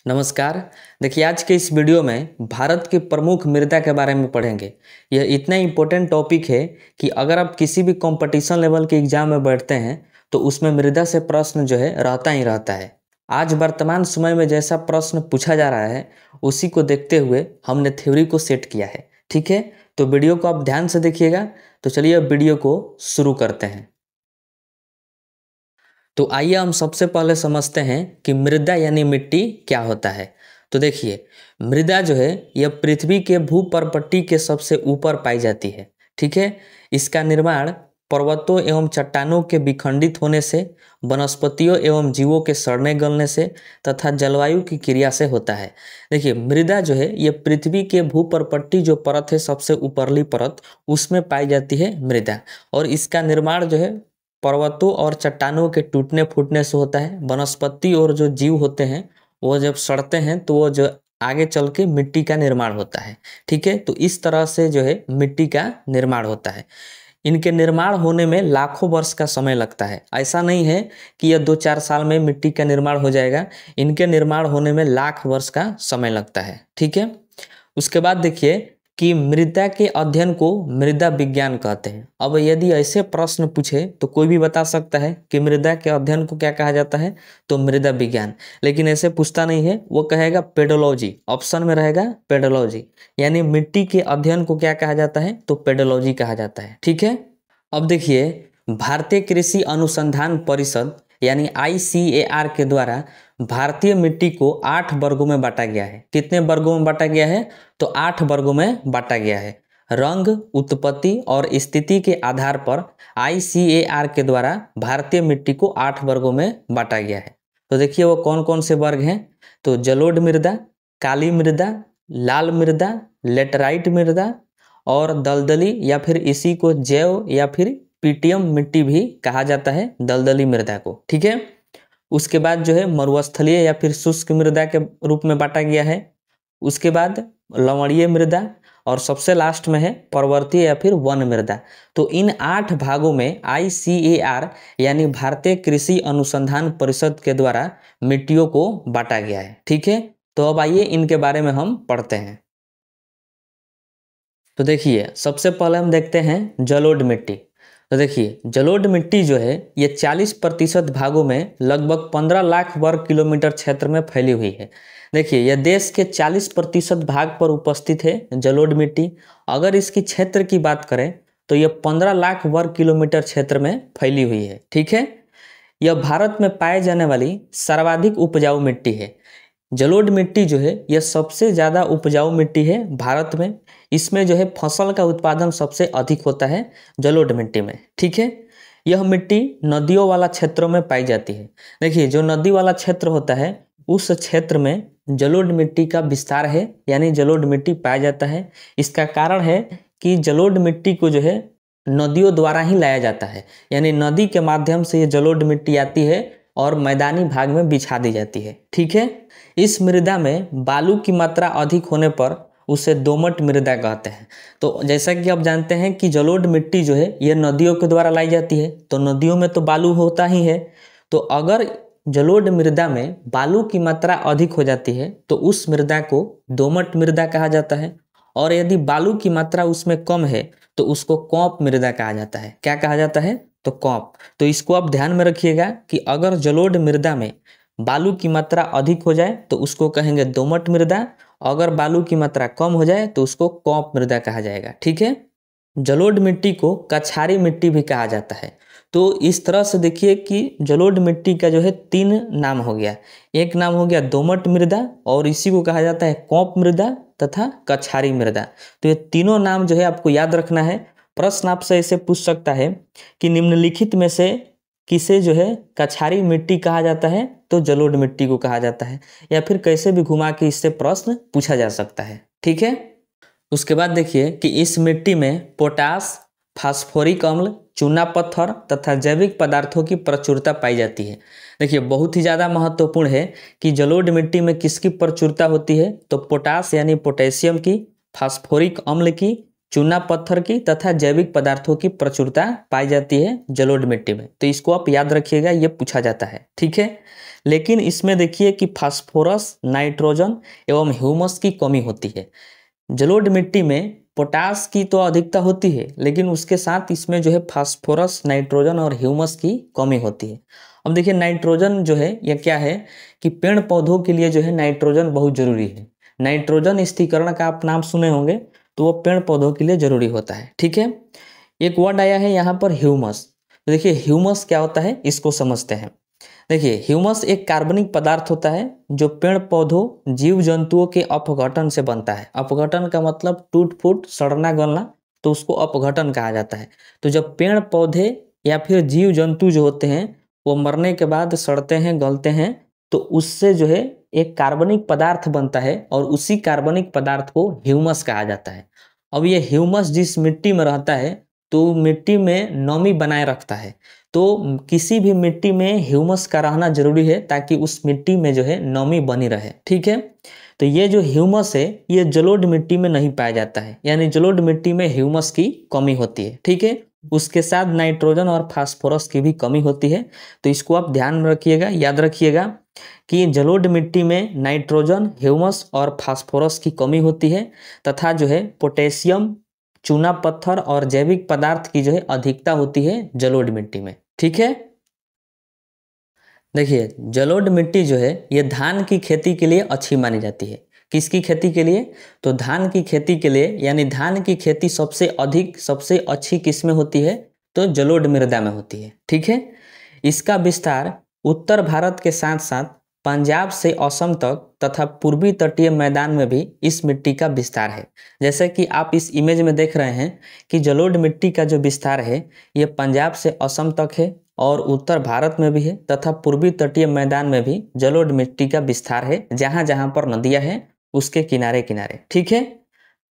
नमस्कार। देखिए, आज के इस वीडियो में भारत की प्रमुख मृदा के बारे में पढ़ेंगे। यह इतना इम्पोर्टेंट टॉपिक है कि अगर आप किसी भी कंपटीशन लेवल के एग्जाम में बैठते हैं तो उसमें मृदा से प्रश्न जो है रहता ही रहता है। आज वर्तमान समय में जैसा प्रश्न पूछा जा रहा है उसी को देखते हुए हमने थ्योरी को सेट किया है। ठीक है, तो वीडियो को आप ध्यान से देखिएगा। तो चलिए अब वीडियो को शुरू करते हैं। तो आइए हम सबसे पहले समझते हैं कि मृदा यानी मिट्टी क्या होता है। तो देखिए, मृदा जो है यह पृथ्वी के भूपर्पट्टी के सबसे ऊपर पाई जाती है। ठीक है, इसका निर्माण पर्वतों एवं चट्टानों के विखंडित होने से, वनस्पतियों एवं जीवों के सड़ने गलने से तथा जलवायु की क्रिया से होता है। देखिए, मृदा जो है यह पृथ्वी के भूपर्पट्टी जो परत है, सबसे ऊपरली परत, उसमें पाई जाती है मृदा। और इसका निर्माण जो है पर्वतों और चट्टानों के टूटने फूटने से होता है। वनस्पति और जो जीव होते हैं वो जब सड़ते हैं तो वो जो आगे चल के मिट्टी का निर्माण होता है। ठीक है, तो इस तरह से जो है मिट्टी का निर्माण होता है। इनके निर्माण होने में लाखों वर्ष का समय लगता है। ऐसा नहीं है कि यह 2-4 साल में मिट्टी का निर्माण हो जाएगा। इनके निर्माण होने में लाख वर्ष का समय लगता है। ठीक है, उसके बाद देखिए कि मृदा के अध्ययन को मृदा विज्ञान कहते हैं। अब यदि ऐसे प्रश्न पूछे तो कोई भी बता सकता है कि मृदा के अध्ययन को क्या कहा जाता है, तो मृदा विज्ञान। लेकिन ऐसे पूछता नहीं है, वो कहेगा पेडोलॉजी। ऑप्शन में रहेगा पेडोलॉजी, यानी मिट्टी के अध्ययन को क्या कहा जाता है, तो पेडोलॉजी कहा जाता है। ठीक है, अब देखिए, भारतीय कृषि अनुसंधान परिषद यानी ICAR के द्वारा भारतीय मिट्टी को 8 वर्गों में बांटा गया है। कितने वर्गों में बांटा गया है, तो 8 वर्गों में बांटा गया है। रंग, उत्पत्ति और स्थिति के आधार पर ICAR के द्वारा भारतीय मिट्टी को 8 वर्गों में बांटा गया है। तो देखिए वो कौन कौन से वर्ग हैं, तो जलोढ़ मृदा, काली मृदा, लाल मृदा, लेटराइट मृदा और दलदली या फिर इसी को जैव या फिर पीटियम मिट्टी भी कहा जाता है, दलदली मृदा को। ठीक है, उसके बाद जो है मरुस्थलीय या फिर शुष्क मृदा के रूप में बांटा गया है। उसके बाद लवणीय मृदा और सबसे लास्ट में है पर्वतीय या फिर वन मृदा। तो इन 8 भागों में ICAR यानी भारतीय कृषि अनुसंधान परिषद के द्वारा मिट्टियों को बांटा गया है। ठीक है, तो अब आइए इनके बारे में हम पढ़ते हैं। तो देखिए, सबसे पहले हम देखते हैं जलोढ़ मिट्टी। तो देखिए, जलोढ़ मिट्टी जो है ये 40% भागों में लगभग 15 लाख वर्ग किलोमीटर क्षेत्र में फैली हुई है। देखिए, यह देश के 40% भाग पर उपस्थित है जलोढ़ मिट्टी। अगर इसकी क्षेत्र की बात करें तो यह 15 लाख वर्ग किलोमीटर क्षेत्र में फैली हुई है। ठीक है, यह भारत में पाए जाने वाली सर्वाधिक उपजाऊ मिट्टी है। जलोढ़ मिट्टी जो है यह सबसे ज़्यादा उपजाऊ मिट्टी है भारत में। इसमें जो है फसल का उत्पादन सबसे अधिक होता है जलोढ़ मिट्टी में। ठीक है, यह मिट्टी नदियों वाला क्षेत्रों में पाई जाती है। देखिए, जो नदी वाला क्षेत्र होता है उस क्षेत्र में जलोढ़ मिट्टी का विस्तार है, यानी जलोढ़ मिट्टी पाया जाता है। इसका कारण है कि जलोढ़ मिट्टी को जो है नदियों द्वारा ही लाया जाता है, यानी नदी के माध्यम से ये जलोढ़ मिट्टी आती है और मैदानी भाग में बिछा दी जाती है। ठीक है, इस मृदा में बालू की मात्रा अधिक होने पर उसे दोमट मृदा कहते हैं। तो जैसा कि आप जानते हैं कि जलोढ़ मिट्टी जो है ये नदियों के द्वारा लाई जाती है, तो नदियों में तो बालू होता ही है। तो अगर जलोढ़ मृदा में बालू की मात्रा अधिक हो जाती है तो उस मृदा को दोमट मृदा कहा जाता है। और यदि बालू की मात्रा उसमें कम है तो उसको कौप मृदा कहा जाता है। क्या कहा जाता है, तो कौप। तो इसको आप ध्यान में रखिएगा कि अगर जलोढ़ मृदा में बालू की मात्रा अधिक हो जाए तो उसको कहेंगे दोमट मृदा, अगर बालू की मात्रा कम हो जाए तो उसको कौप मृदा कहा जाएगा। ठीक है, जलोढ़ मिट्टी को कछारी मिट्टी भी कहा जाता है। तो इस तरह से देखिए कि जलोढ़ मिट्टी का जो है 3 नाम हो गया। एक नाम हो गया दोमट मृदा, और इसी को कहा जाता है कौप मृदा तथा कछारी मृदा। तो ये तीनों नाम जो है आपको याद रखना है। प्रश्न आपसे ऐसे पूछ सकता है कि निम्नलिखित में से किसे जो है कछारी मिट्टी कहा जाता है, तो जलोढ़ मिट्टी को कहा जाता है। या फिर कैसे भी घुमा के इससे प्रश्न पूछा जा सकता है। ठीक है, उसके बाद देखिए कि इस मिट्टी में पोटास, फास्फोरिक अम्ल, चूना पत्थर तथा जैविक पदार्थों की प्रचुरता पाई जाती है। देखिए, बहुत ही ज़्यादा महत्वपूर्ण है कि जलोढ़ मिट्टी में किसकी प्रचुरता होती है, तो पोटास यानी पोटेशियम की, फास्फोरिक अम्ल की चूना पत्थर की तथा जैविक पदार्थों की प्रचुरता पाई जाती है जलोढ़ मिट्टी में। तो इसको आप याद रखिएगा, ये पूछा जाता है, ठीक है। लेकिन इसमें देखिए कि फास्फोरस, नाइट्रोजन एवं ह्यूमस की कमी होती है। जलोढ़ मिट्टी में पोटास की तो अधिकता होती है, लेकिन उसके साथ इसमें जो है फास्फोरस, नाइट्रोजन और ह्यूमस की कमी होती है। अब देखिए नाइट्रोजन जो है यह क्या है कि पेड़ पौधों के लिए जो है नाइट्रोजन बहुत जरूरी है। नाइट्रोजन स्थिरीकरण का आप नाम सुने होंगे, तो वो पेड़ पौधों के लिए जरूरी होता है, ठीक है। एक वर्ड आया है यहाँ पर ह्यूमस। तो देखिए ह्यूमस क्या होता है, इसको समझते हैं। देखिए ह्यूमस एक कार्बनिक पदार्थ होता है जो पेड़ पौधों, जीव जंतुओं के अपघटन से बनता है। अपघटन का मतलब टूट फूट, सड़ना गलना, तो उसको अपघटन कहा जाता है। तो जब पेड़ पौधे या फिर जीव जंतु जो होते हैं वो मरने के बाद सड़ते हैं, गलते हैं, तो उससे जो है एक कार्बनिक पदार्थ बनता है और उसी कार्बनिक पदार्थ को ह्यूमस कहा जाता है। अब ये ह्यूमस जिस मिट्टी में रहता है तो मिट्टी में नमी बनाए रखता है। तो किसी भी मिट्टी में ह्यूमस का रहना जरूरी है ताकि उस मिट्टी में जो है नमी बनी रहे, ठीक है। तो ये जो ह्यूमस है ये जलोढ़ मिट्टी में नहीं पाया जाता है, यानी जलोढ़ मिट्टी में ह्यूमस की कमी होती है, ठीक है। उसके साथ नाइट्रोजन और फास्फोरस की भी कमी होती है। तो इसको आप ध्यान में रखिएगा, याद रखिएगा कि जलोढ़ मिट्टी में नाइट्रोजन, ह्यूमस और फास्फोरस की कमी होती है तथा जो है पोटेशियम, चूना पत्थर और जैविक पदार्थ की जो है अधिकता होती है जलोढ़ मिट्टी में, ठीक है। देखिए जलोढ़ मिट्टी जो है ये धान की खेती के लिए अच्छी मानी जाती है। किसकी खेती के लिए? तो धान की खेती के लिए, यानी धान की खेती सबसे अधिक, सबसे अच्छी किस में होती है? तो जलोढ़ मृदा में होती है, ठीक है। इसका विस्तार उत्तर भारत के साथ साथ पंजाब से असम तक तथा पूर्वी तटीय मैदान में भी इस मिट्टी का विस्तार है। जैसे कि आप इस इमेज में देख रहे हैं कि जलोढ़ मिट्टी का जो विस्तार है ये पंजाब से असम तक है और उत्तर भारत में भी है तथा पूर्वी तटीय मैदान में भी जलोढ़ मिट्टी का विस्तार है, जहां जहां पर नदियां हैं उसके किनारे किनारे, ठीक है।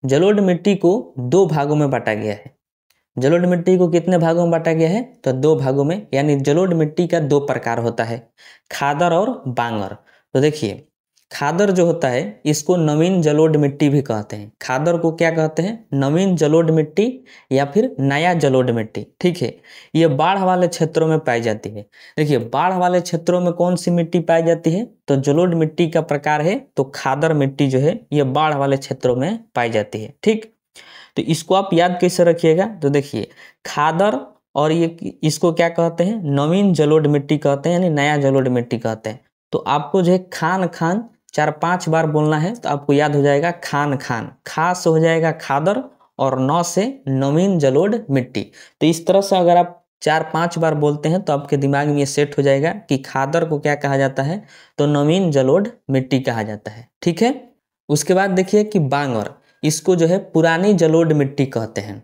जलोढ़ मिट्टी को दो भागों में बांटा गया है। जलोढ़ मिट्टी को कितने भागों में बांटा गया है? तो दो भागों में, यानी जलोढ़ मिट्टी का दो प्रकार होता है, खादर और बांगर। तो देखिए खादर जो होता है इसको नवीन जलोढ़ मिट्टी भी कहते हैं। खादर को क्या कहते हैं? नवीन जलोढ़ मिट्टी या फिर नया जलोढ़ मिट्टी, ठीक है। ये बाढ़ वाले क्षेत्रों में पाई जाती है। देखिए बाढ़ वाले क्षेत्रों में कौन सी मिट्टी पाई जाती है? तो जलोढ़ मिट्टी का प्रकार है तो खादर मिट्टी जो है ये बाढ़ वाले क्षेत्रों में पाई जाती है, ठीक। तो इसको आप याद कैसे रखिएगा? तो देखिए खादर और ये इसको क्या कहते हैं? नवीन जलोढ़ मिट्टी कहते हैं, यानी नया जलोढ़ मिट्टी कहते हैं। तो आपको जो है खान खान 4-5 बार बोलना है तो आपको याद हो जाएगा खान खान। खा से हो जाएगा खादर और नौ से नवीन जलोढ़ मिट्टी। तो इस तरह से अगर आप 4-5 बार बोलते हैं तो आपके दिमाग में ये सेट हो जाएगा कि खादर को क्या कहा जाता है? तो नवीन जलोढ़ मिट्टी कहा जाता है, ठीक है। उसके बाद देखिए कि बांगर, इसको जो है पुरानी जलोढ़ मिट्टी कहते हैं।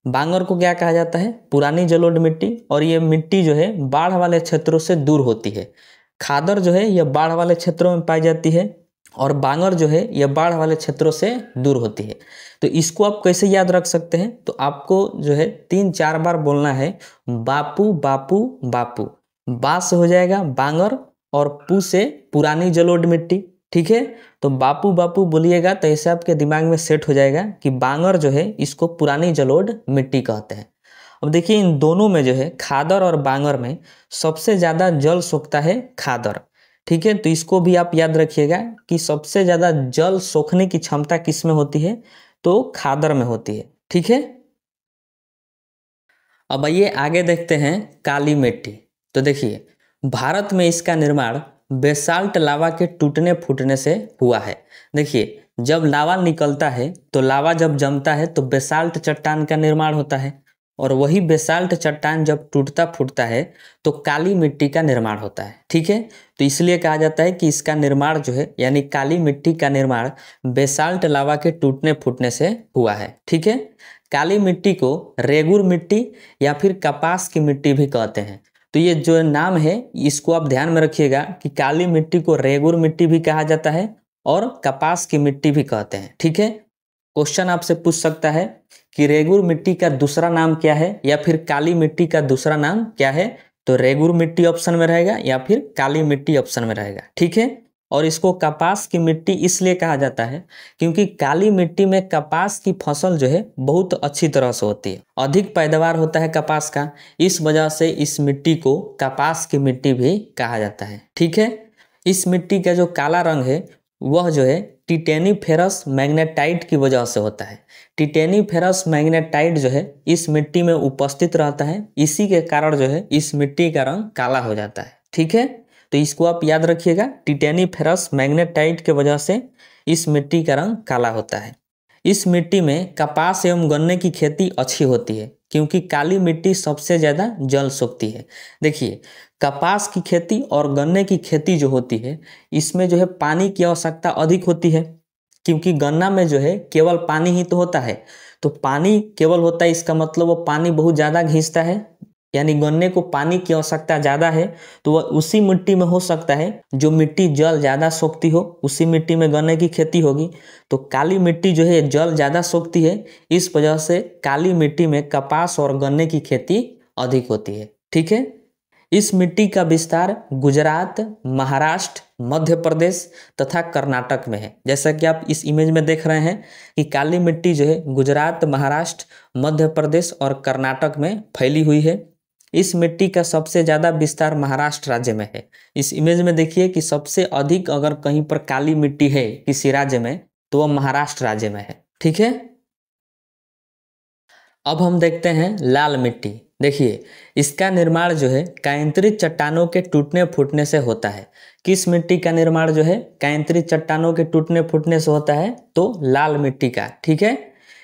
बांगर को क्या कहा जाता है? पुरानी जलोढ़ मिट्टी। और ये मिट्टी जो है बाढ़ वाले क्षेत्रों से दूर होती है। खादर जो है यह बाढ़ वाले क्षेत्रों में पाई जाती है और बांगर जो है यह बाढ़ वाले क्षेत्रों से दूर होती है। तो इसको आप कैसे याद रख सकते हैं? तो आपको जो है 3-4 बार बोलना है बापू बापू बापू। बा से हो जाएगा बांगर और पू से पुरानी जलोढ़ मिट्टी, ठीक है। तो बापू बापू बोलिएगा तो ऐसे आपके दिमाग में सेट हो जाएगा कि बांगर जो है इसको पुरानी जलोढ़ मिट्टी कहते हैं। अब देखिए इन दोनों में जो है खादर और बांगर में सबसे ज़्यादा जल सोखता है खादर, ठीक है। तो इसको भी आप याद रखिएगा कि सबसे ज़्यादा जल सोखने की क्षमता किस में होती है? तो खादर में होती है, ठीक है। अब आइए आगे देखते हैं काली मिट्टी। तो देखिए भारत में इसका निर्माण बेसाल्ट लावा के टूटने फूटने से हुआ है। देखिए जब लावा निकलता है तो लावा जब जमता है तो बेसाल्ट चट्टान का निर्माण होता है और वही बेसाल्ट चट्टान जब टूटता फूटता है तो काली मिट्टी का निर्माण होता है, ठीक है। तो इसलिए कहा जाता है कि इसका निर्माण जो है, यानी काली मिट्टी का निर्माण बेसाल्ट लावा के टूटने फूटने से हुआ है, ठीक है। काली मिट्टी को रेगुर मिट्टी या फिर कपास की मिट्टी भी कहते हैं। तो ये जो नाम है इसको आप ध्यान में रखिएगा कि काली मिट्टी को रेगुर मिट्टी भी कहा जाता है और कपास की मिट्टी भी कहते हैं, ठीक है। क्वेश्चन आपसे पूछ सकता है कि रेगुर मिट्टी का दूसरा नाम क्या है या फिर काली मिट्टी का दूसरा नाम क्या है? तो रेगुर मिट्टी ऑप्शन में रहेगा या फिर काली मिट्टी ऑप्शन में रहेगा, ठीक है। और इसको कपास की मिट्टी इसलिए कहा जाता है क्योंकि काली मिट्टी में कपास की फसल जो है बहुत अच्छी तरह से होती है, अधिक पैदावार होता है कपास का। इस वजह से इस मिट्टी को कपास की मिट्टी भी कहा जाता है। ठीक है, इस मिट्टी का जो काला रंग है वह जो है टिटेनीफेरस मैग्नेटाइट की वजह से होता है। टिटेनीफेरस मैग्नेटाइट जो है इस मिट्टी में उपस्थित रहता है, इसी के कारण जो है इस मिट्टी का रंग काला हो जाता है। ठीक है, तो इसको आप याद रखिएगा, टिटेनीफेरस मैग्नेटाइट के वजह से इस मिट्टी का रंग काला होता है। इस मिट्टी में कपास एवं गन्ने की खेती अच्छी होती है क्योंकि काली मिट्टी सबसे ज़्यादा जल सोखती है। देखिए, कपास की खेती और गन्ने की खेती जो होती है इसमें जो है पानी की आवश्यकता अधिक होती है क्योंकि गन्ना में जो है केवल पानी ही तो होता है। तो पानी केवल होता है, इसका मतलब वो पानी बहुत ज़्यादा खींचता है, यानी गन्ने को पानी की आवश्यकता ज़्यादा है। तो वह उसी मिट्टी में हो सकता है जो मिट्टी जल ज़्यादा सोखती हो, उसी मिट्टी में गन्ने की खेती होगी। तो काली मिट्टी जो है जल ज़्यादा सोखती है, इस वजह से काली मिट्टी में कपास और गन्ने की खेती अधिक होती है। ठीक है, इस मिट्टी का विस्तार गुजरात, महाराष्ट्र, मध्य प्रदेश तथा कर्नाटक में है। जैसा कि आप इस इमेज में देख रहे हैं कि काली मिट्टी जो है गुजरात, महाराष्ट्र, मध्य प्रदेश और कर्नाटक में फैली हुई है। इस मिट्टी का सबसे ज़्यादा विस्तार महाराष्ट्र राज्य में है। इस इमेज में देखिए कि सबसे अधिक अगर कहीं पर काली मिट्टी है किसी राज्य में तो वह महाराष्ट्र राज्य में है। ठीक है, अब हम देखते हैं लाल मिट्टी। देखिए, इसका निर्माण जो है कायंत्रित चट्टानों के टूटने फूटने से होता है। किस मिट्टी का निर्माण जो है कायंत्रित चट्टानों के टूटने फूटने से होता है? तो लाल मिट्टी का। ठीक है,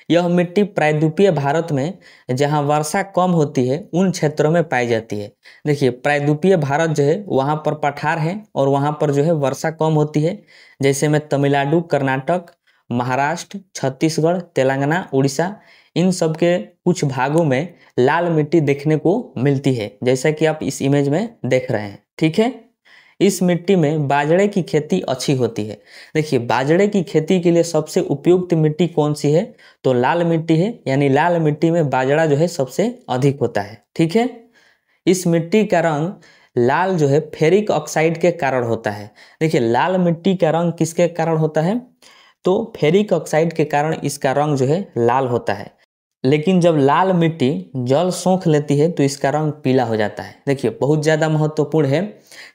यह मिट्टी प्रायद्वीपीय भारत में जहां वर्षा कम होती है उन क्षेत्रों में पाई जाती है। देखिए, प्रायद्वीपीय भारत जो है वहां पर पठार है और वहां पर जो है वर्षा कम होती है, जैसे में तमिलनाडु, कर्नाटक, महाराष्ट्र, छत्तीसगढ़, तेलंगाना, उड़ीसा, इन सब के कुछ भागों में लाल मिट्टी देखने को मिलती है, जैसा कि आप इस इमेज में देख रहे हैं। ठीक है, इस मिट्टी में बाजरे की खेती अच्छी होती है। देखिए, बाजरे की खेती के लिए सबसे उपयुक्त मिट्टी कौन सी है? तो लाल मिट्टी है, यानी लाल मिट्टी में बाजरा जो है सबसे अधिक होता है। ठीक है, इस मिट्टी का रंग लाल जो है फेरिक ऑक्साइड के कारण होता है। देखिए, लाल मिट्टी का रंग किसके कारण होता है? तो फेरिक ऑक्साइड के कारण इसका रंग जो है लाल होता है। लेकिन जब लाल मिट्टी जल सोख लेती है तो इसका रंग पीला हो जाता है। देखिए, बहुत ज़्यादा महत्वपूर्ण है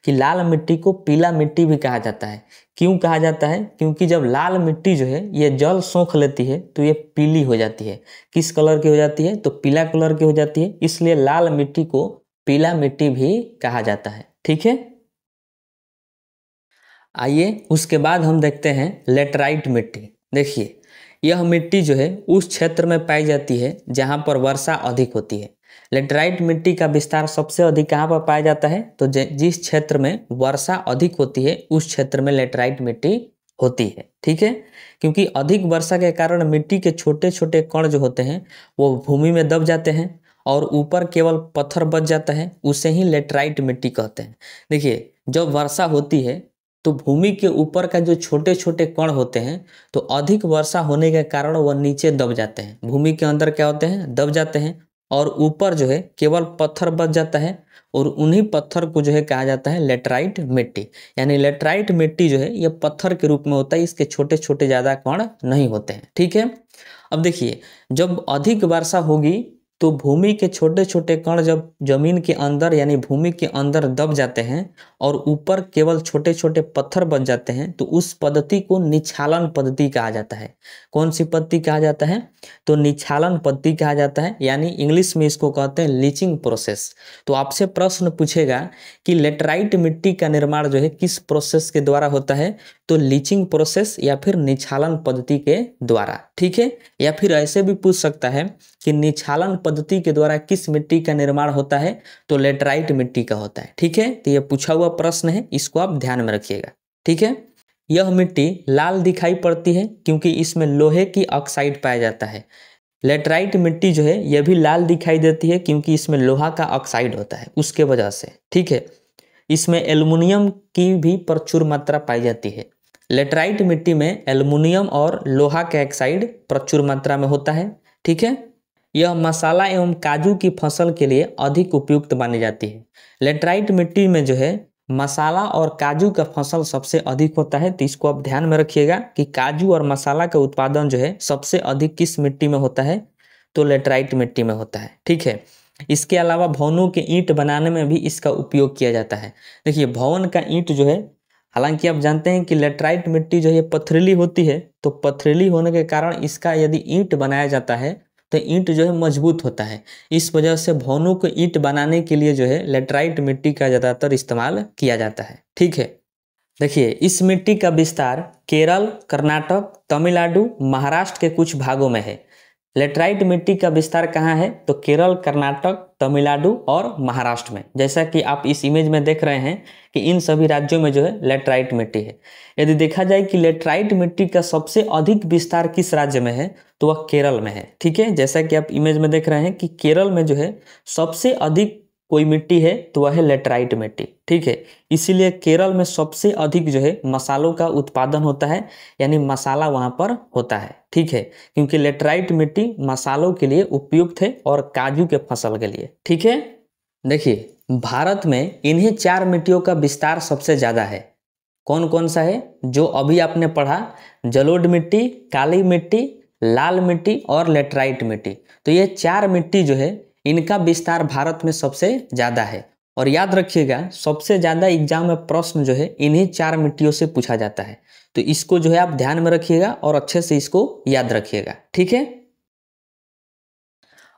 कि लाल मिट्टी को पीला मिट्टी भी कहा जाता है। क्यों कहा जाता है? क्योंकि जब लाल मिट्टी जो है ये जल सोख लेती है तो ये पीली हो जाती है। किस कलर की हो जाती है? तो पीला कलर की हो जाती है, इसलिए लाल मिट्टी को पीला मिट्टी भी कहा जाता है। ठीक है, आइए उसके बाद हम देखते हैं लेटराइट मिट्टी। देखिए, यह मिट्टी जो है उस क्षेत्र में पाई जाती है जहाँ पर वर्षा अधिक होती है। लेटराइट मिट्टी का विस्तार सबसे अधिक कहाँ पर पाया जाता है? तो जिस क्षेत्र में वर्षा अधिक होती है उस क्षेत्र में लेटराइट मिट्टी होती है। ठीक है, क्योंकि अधिक वर्षा के कारण मिट्टी के छोटे छोटे कण जो होते हैं वो भूमि में दब जाते हैं और ऊपर केवल पत्थर बच जाता है, उसे ही लेटराइट मिट्टी कहते हैं। देखिए, जब वर्षा होती है तो भूमि के ऊपर का जो छोटे छोटे कण होते हैं तो अधिक वर्षा होने के कारण वह नीचे दब जाते हैं, भूमि के अंदर क्या होते हैं? दब जाते हैं, और ऊपर जो है केवल पत्थर बच जाता है, और उन्हीं पत्थर को जो है कहा जाता है लेटराइट मिट्टी। यानी लेटराइट मिट्टी जो है यह पत्थर के रूप में होता है, इसके छोटे छोटे ज़्यादा कण नहीं होते हैं। ठीक है, अब देखिए, जब अधिक वर्षा होगी तो भूमि के छोटे छोटे कण जब जमीन के अंदर यानी भूमि के अंदर दब जाते हैं और ऊपर केवल छोटे छोटे पत्थर बच जाते हैं तो उस पद्धति को निछालन पद्धति कहा जाता है। कौन सी पद्धति कहा जाता है? तो निछालन पद्धति कहा जाता है, यानी इंग्लिश में इसको कहते हैं लीचिंग प्रोसेस। तो आपसे प्रश्न पूछेगा कि लेटराइट मिट्टी का निर्माण जो है किस प्रोसेस के द्वारा होता है? तो लीचिंग प्रोसेस या फिर निछालन पद्धति के द्वारा। ठीक है, या फिर ऐसे भी पूछ सकता है कि निछालन पद्धति के द्वारा किस मिट्टी का निर्माण होता है? तो लेटराइट मिट्टी का होता है। ठीक है, तो यह पूछा हुआ प्रश्न है, इसको आप ध्यान में रखिएगा। ठीक है, यह मिट्टी लाल दिखाई पड़ती है क्योंकि इसमें लोहे की ऑक्साइड पाया जाता है। लेटराइट मिट्टी जो है यह भी लाल दिखाई देती है क्योंकि इसमें लोहा का ऑक्साइड होता है, उसके वजह से। ठीक है, इसमें एल्युमिनियम की भी प्रचुर मात्रा पाई जाती है। लेटराइट मिट्टी में एल्युमिनियम और लोहा का ऑक्साइड प्रचुर मात्रा में होता है। ठीक है, यह मसाला एवं काजू की फसल के लिए अधिक उपयुक्त मानी जाती है। लेटराइट मिट्टी में जो है मसाला और काजू का फसल सबसे अधिक होता है। तो इसको आप ध्यान में रखिएगा कि काजू और मसाला का उत्पादन जो है सबसे अधिक किस मिट्टी में होता है, तो लेटराइट मिट्टी में होता है। ठीक है। इसके अलावा भवनों के ईंट बनाने में भी इसका उपयोग किया जाता है। देखिए भवन का ईंट जो है, हालांकि आप जानते हैं कि लेटराइट मिट्टी जो है पथरीली होती है, तो पथरीली होने के कारण इसका यदि ईंट बनाया जाता है तो ईंट जो है मजबूत होता है। इस वजह से भवनों को ईंट बनाने के लिए जो है लेटराइट मिट्टी का ज़्यादातर इस्तेमाल किया जाता है। ठीक है। देखिए इस मिट्टी का विस्तार केरल, कर्नाटक, तमिलनाडु, महाराष्ट्र के कुछ भागों में है। लेटराइट मिट्टी का विस्तार कहाँ है, तो केरल, कर्नाटक, तमिलनाडु और महाराष्ट्र में। जैसा कि आप इस इमेज में देख रहे हैं कि इन सभी राज्यों में जो है लेटराइट मिट्टी है। यदि देखा जाए कि लेटराइट मिट्टी का सबसे अधिक विस्तार किस राज्य में है, तो वह केरल में है। ठीक है। जैसा कि आप इमेज में देख रहे हैं कि केरल में जो है सबसे अधिक कोई मिट्टी है तो वह है लेटराइट मिट्टी। ठीक है। इसीलिए केरल में सबसे अधिक जो है मसालों का उत्पादन होता है, यानी मसाला वहाँ पर होता है। ठीक है। क्योंकि लेटराइट मिट्टी मसालों के लिए उपयुक्त है और काजू के फसल के लिए। ठीक है। देखिए भारत में इन्हीं 4 मिट्टियों का विस्तार सबसे ज़्यादा है। कौन कौन सा है, जो अभी आपने पढ़ा, जलोढ़ मिट्टी, काली मिट्टी, लाल मिट्टी और लेटराइट मिट्टी। तो ये 4 मिट्टी जो है इनका विस्तार भारत में सबसे ज़्यादा है। और याद रखिएगा सबसे ज़्यादा एग्जाम में प्रश्न जो है इन्हीं 4 मिट्टियों से पूछा जाता है। तो इसको जो है आप ध्यान में रखिएगा और अच्छे से इसको याद रखिएगा। ठीक है।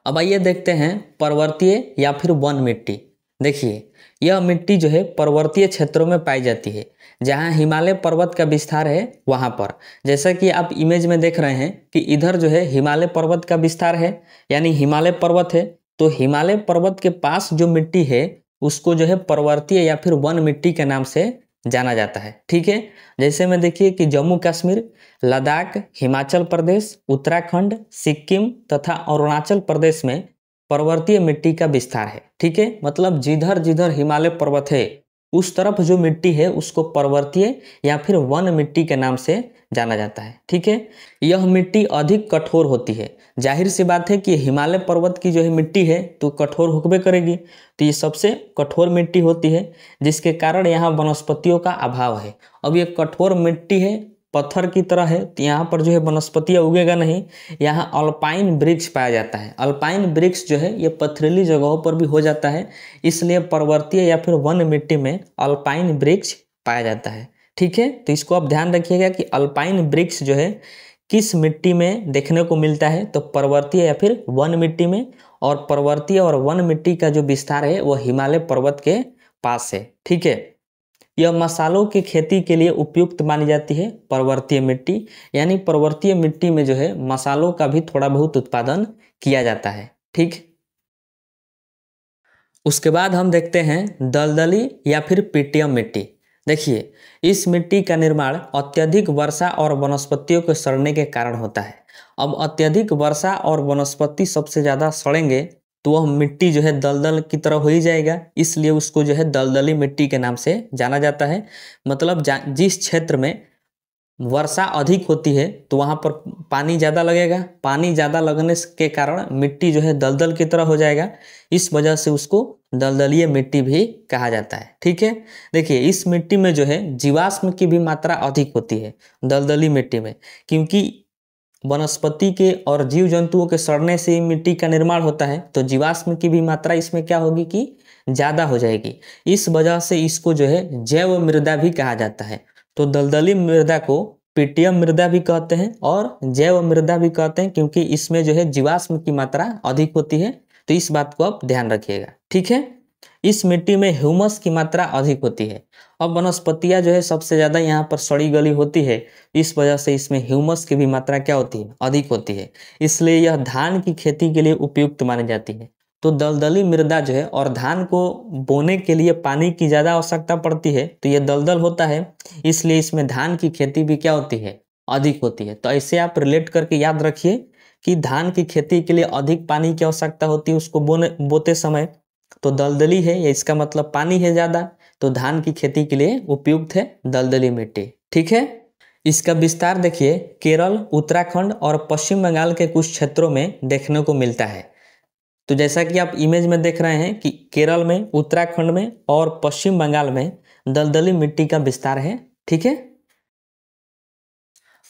अब आइए देखते हैं पर्वतीय या फिर वन मिट्टी। देखिए यह मिट्टी जो है पर्वतीय क्षेत्रों में पाई जाती है, जहाँ हिमालय पर्वत का विस्तार है वहाँ पर। जैसा कि आप इमेज में देख रहे हैं कि इधर जो है हिमालय पर्वत का विस्तार है, यानी हिमालय पर्वत है। तो हिमालय पर्वत के पास जो मिट्टी है उसको जो है पर्वतीय या फिर वन मिट्टी के नाम से जाना जाता है। ठीक है। जैसे में देखिए कि जम्मू कश्मीर, लद्दाख, हिमाचल प्रदेश, उत्तराखंड, सिक्किम तथा अरुणाचल प्रदेश में पर्वतीय मिट्टी का विस्तार है। ठीक है। मतलब जिधर जिधर हिमालय पर्वत है उस तरफ जो मिट्टी है उसको पर्वतीय या फिर वन मिट्टी के नाम से जाना जाता है। ठीक है। यह मिट्टी अधिक कठोर होती है। जाहिर सी बात है कि हिमालय पर्वत की जो है मिट्टी है तो कठोर होकबे करेगी। तो ये सबसे कठोर मिट्टी होती है, जिसके कारण यहाँ वनस्पतियों का अभाव है। अब ये कठोर मिट्टी है, पत्थर की तरह है, तो यहाँ पर जो है वनस्पतियाँ उगेगा नहीं। यहाँ अल्पाइन वृक्ष पाया जाता है। अल्पाइन वृक्ष जो है ये पथरीली जगहों पर भी हो जाता है, इसलिए पर्वतीय या फिर वन मिट्टी में अल्पाइन वृक्ष पाया जाता है। ठीक है। तो इसको आप ध्यान रखिएगा कि अल्पाइन वृक्ष जो है किस मिट्टी में देखने को मिलता है, तो पर्वतीय या फिर वन मिट्टी में। और पर्वतीय और वन मिट्टी का जो विस्तार है वो हिमालय पर्वत के पास है। ठीक है। यह मसालों की खेती के लिए उपयुक्त मानी जाती है पर्वतीय मिट्टी, यानी पर्वतीय मिट्टी में जो है मसालों का भी थोड़ा बहुत उत्पादन किया जाता है। ठीक। उसके बाद हम देखते हैं दलदली या फिर पीटियम मिट्टी। देखिए इस मिट्टी का निर्माण अत्यधिक वर्षा और वनस्पतियों के सड़ने के कारण होता है। अब अत्यधिक वर्षा और वनस्पति सबसे ज़्यादा सड़ेंगे तो वह मिट्टी जो है दलदल की तरह हो ही जाएगा, इसलिए उसको जो है दलदली मिट्टी के नाम से जाना जाता है। मतलब जिस क्षेत्र में वर्षा अधिक होती है तो वहाँ पर पानी ज़्यादा लगेगा, पानी ज़्यादा लगने के कारण मिट्टी जो है दलदल की तरह हो जाएगा, इस वजह से उसको दलदलीय मिट्टी भी कहा जाता है। ठीक है। देखिए इस मिट्टी में जो है जीवाश्म की भी मात्रा अधिक होती है दलदली मिट्टी में, क्योंकि वनस्पति के और जीव जंतुओं के सड़ने से ही मिट्टी का निर्माण होता है, तो जीवाश्म की भी मात्रा इसमें क्या होगी कि ज़्यादा हो जाएगी। इस वजह से इसको जो है जैव मृदा भी कहा जाता है। तो दलदली मृदा को पीटियम मृदा भी कहते हैं और जैव मृदा भी कहते हैं, क्योंकि इसमें जो है जीवाश्म की मात्रा अधिक होती है। तो इस बात को आप ध्यान रखिएगा। ठीक है। इस मिट्टी में ह्यूमस की मात्रा अधिक होती है। अब वनस्पतियाँ जो है सबसे ज़्यादा यहाँ पर सड़ी गली होती है, इस वजह से इसमें ह्यूमस की भी मात्रा क्या होती है, अधिक होती है। इसलिए यह धान की खेती के लिए उपयुक्त मानी जाती है। तो दलदली मृदा जो है, और धान को बोने के लिए पानी की ज़्यादा आवश्यकता पड़ती है, तो ये दलदल होता है, इसलिए इसमें धान की खेती भी क्या होती है, अधिक होती है। तो ऐसे आप रिलेट करके याद रखिए कि धान की खेती के लिए अधिक पानी की आवश्यकता होती है उसको बोते समय, तो दलदली है ये, इसका मतलब पानी है ज़्यादा, तो धान की खेती के लिए उपयुक्त है दलदली मिट्टी। ठीक है। इसका विस्तार देखिए केरल, उत्तराखंड और पश्चिम बंगाल के कुछ क्षेत्रों में देखने को मिलता है। तो जैसा कि आप इमेज में देख रहे हैं कि केरल में, उत्तराखंड में और पश्चिम बंगाल में दलदली मिट्टी का विस्तार है। ठीक है,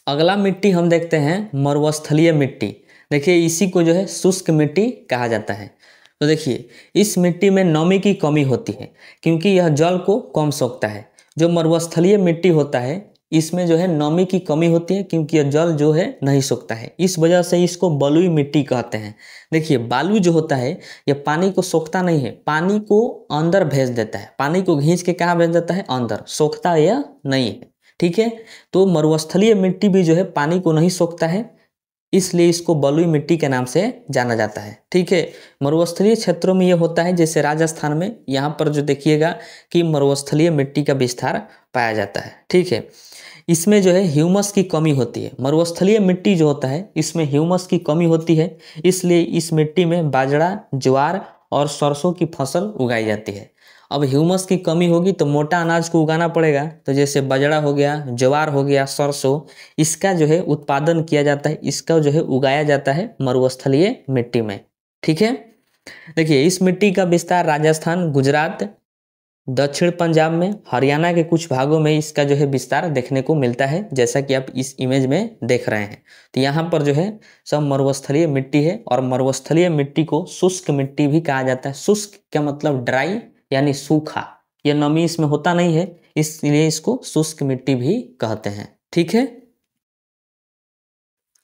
अगला मिट्टी हम देखते हैं मरुस्थलीय मिट्टी। देखिए इसी को जो है शुष्क मिट्टी कहा जाता है। तो देखिए इस मिट्टी में नमी की कमी होती है क्योंकि यह जल को कम सोखता है। जो मरुस्थलीय मिट्टी होता है इसमें जो है नमी की कमी होती है क्योंकि यह जल जो है नहीं सोखता है, इस वजह से इसको बलुई मिट्टी कहते हैं। देखिए बालू जो होता है यह पानी को सोखता नहीं है, पानी को अंदर भेज देता है, पानी को खींच के कहाँ भेज देता है, अंदर, सोखता यह नहीं है। ठीक है, तो मरुस्थलीय मिट्टी भी जो है पानी को नहीं सोखता है, इसलिए इसको बलुई मिट्टी के नाम से जाना जाता है। ठीक है, मरुस्थलीय क्षेत्रों में ये होता है, जैसे राजस्थान में, यहाँ पर जो देखिएगा कि मरुस्थलीय मिट्टी का विस्तार पाया जाता है। ठीक है, इसमें जो है ह्यूमस की कमी होती है। मरुस्थलीय मिट्टी जो होता है इसमें ह्यूमस की कमी होती है, इसलिए इस मिट्टी में बाजरा, ज्वार और सरसों की फसल उगाई जाती है। अब ह्यूमस की कमी होगी तो मोटा अनाज को उगाना पड़ेगा, तो जैसे बाजरा हो गया, ज्वार हो गया, सरसों, इसका जो है उत्पादन किया जाता है, इसका जो है उगाया जाता है मरुस्थलीय मिट्टी में। ठीक है, देखिए इस मिट्टी का विस्तार राजस्थान, गुजरात, दक्षिण पंजाब में, हरियाणा के कुछ भागों में इसका जो है विस्तार देखने को मिलता है, जैसा कि आप इस इमेज में देख रहे हैं। तो यहाँ पर जो है सब मरुस्थलीय मिट्टी है और मरुस्थलीय मिट्टी को शुष्क मिट्टी भी कहा जाता है। शुष्क का मतलब ड्राई यानी सूखा, यह नमी इसमें होता नहीं है, इसलिए इसको शुष्क मिट्टी भी कहते हैं। ठीक है,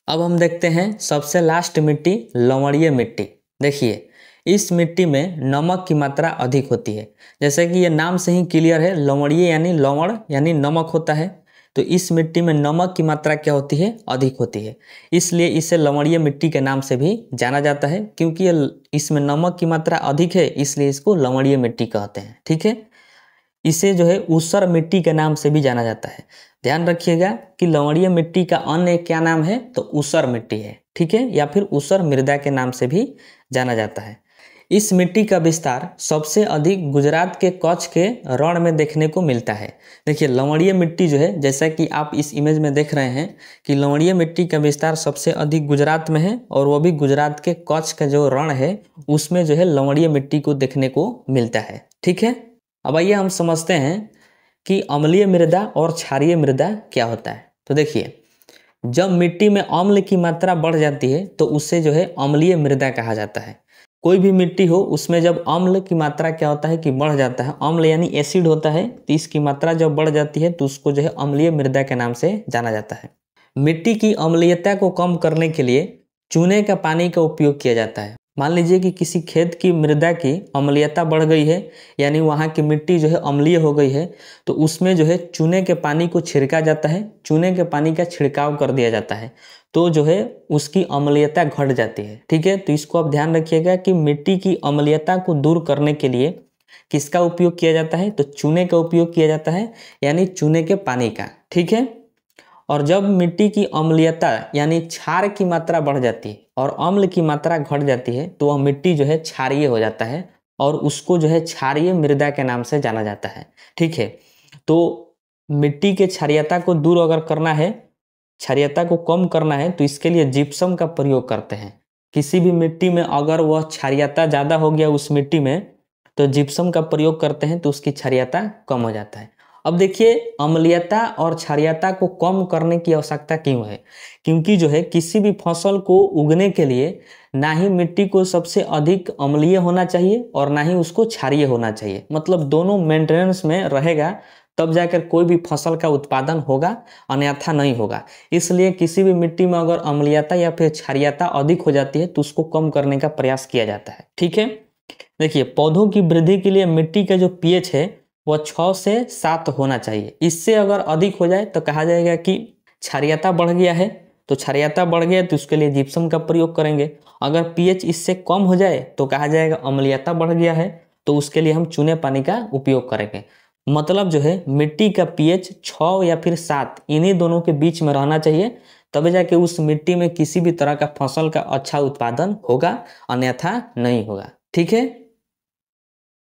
अब हम देखते हैं सबसे लास्ट मिट्टी, लवणीय मिट्टी। देखिए इस मिट्टी में नमक की मात्रा अधिक होती है, जैसे कि ये नाम से ही क्लियर है, लवणीय यानी लवण यानी नमक होता है। तो इस मिट्टी में नमक की मात्रा क्या होती है, अधिक होती है, इसलिए इसे लवणीय मिट्टी के नाम से भी जाना जाता है। क्योंकि इसमें नमक की मात्रा अधिक है इसलिए इसको लवणीय मिट्टी कहते हैं। ठीक है, इसे जो है ऊसर मिट्टी के नाम से भी जाना जाता है। ध्यान रखिएगा कि लवणीय मिट्टी का अन्य क्या नाम है, तो ऊसर मिट्टी है। ठीक है, या फिर ऊसर मृदा के नाम से भी जाना जाता है। इस मिट्टी का विस्तार सबसे अधिक गुजरात के कच्छ के रण में देखने को मिलता है। देखिए लवणीय मिट्टी जो है, जैसा कि आप इस इमेज में देख रहे हैं कि लवणीय मिट्टी का विस्तार सबसे अधिक गुजरात में है, और वो भी गुजरात के कच्छ का जो रण है उसमें जो है लवणीय मिट्टी को देखने को मिलता है। ठीक है, अब आइए हम समझते हैं कि अम्लीय मृदा और क्षारीय मृदा क्या होता है। तो देखिए जब मिट्टी में अम्ल की मात्रा बढ़ जाती है तो उससे जो है अम्लीय मृदा कहा जाता है। कोई भी मिट्टी हो उसमें जब अम्ल की मात्रा क्या होता है कि बढ़ जाता है, अम्ल यानी एसिड होता है, तो इसकी मात्रा जब बढ़ जाती है तो उसको जो है अम्लीय मृदा के नाम से जाना जाता है। मिट्टी की अम्लीयता को कम करने के लिए चूने का पानी का उपयोग किया जाता है। मान लीजिए कि किसी खेत की मृदा की अम्लीयता बढ़ गई है, यानी वहाँ की मिट्टी जो है अम्लीय हो गई है, तो उसमें जो है चूने के पानी को छिड़का जाता है, चूने के पानी का छिड़काव कर दिया जाता है, तो जो है उसकी अम्लीयता घट जाती है। ठीक है, तो इसको आप ध्यान रखिएगा कि मिट्टी की अम्लीयता को दूर करने के लिए किसका उपयोग किया जाता है, तो चूने का उपयोग किया जाता है, यानी चूने के पानी का। ठीक है, और जब मिट्टी की अम्लीयता यानी क्षार की मात्रा बढ़ जाती है और अम्ल की मात्रा घट जाती है तो वह मिट्टी जो है क्षारीय हो जाता है, और उसको जो है क्षारीय मृदा के नाम से जाना जाता है। ठीक है, तो मिट्टी के क्षारीयता को दूर अगर करना है, क्षारीयता को कम करना है, तो इसके लिए जिप्सम का प्रयोग करते हैं। किसी भी मिट्टी में अगर वह क्षारीयता ज़्यादा हो गया उस मिट्टी में, तो जिप्सम का प्रयोग करते हैं तो उसकी क्षारीयता कम हो जाता है। अब देखिए अम्लीयता और क्षारीयता को कम करने की आवश्यकता क्यों है, क्योंकि जो है किसी भी फसल को उगने के लिए ना ही मिट्टी को सबसे अधिक अम्लीय होना चाहिए और ना ही उसको क्षारीय होना चाहिए, मतलब दोनों मेंटेनेंस में रहेगा तब जाकर कोई भी फसल का उत्पादन होगा, अन्यथा नहीं होगा। इसलिए किसी भी मिट्टी में अगर अम्लीयता या फिर क्षारीयता अधिक हो जाती है तो उसको कम करने का प्रयास किया जाता है। ठीक है, देखिए पौधों की वृद्धि के लिए मिट्टी का जो पीएच है वह 6 से 7 होना चाहिए। इससे अगर अधिक हो जाए तो कहा जाएगा कि क्षारीयता बढ़ गया है, तो क्षारीयता बढ़ गया तो उसके लिए जिप्सम का प्रयोग करेंगे। अगर पीएच इससे कम हो जाए तो कहा जाएगा अम्लीयता बढ़ गया है, तो उसके लिए हम चूने पानी का उपयोग करेंगे। मतलब जो है मिट्टी का पीएच 6 या फिर 7 इन्हीं दोनों के बीच में रहना चाहिए, तब जाके उस मिट्टी में किसी भी तरह का फसल का अच्छा उत्पादन होगा, अन्यथा नहीं होगा। ठीक है।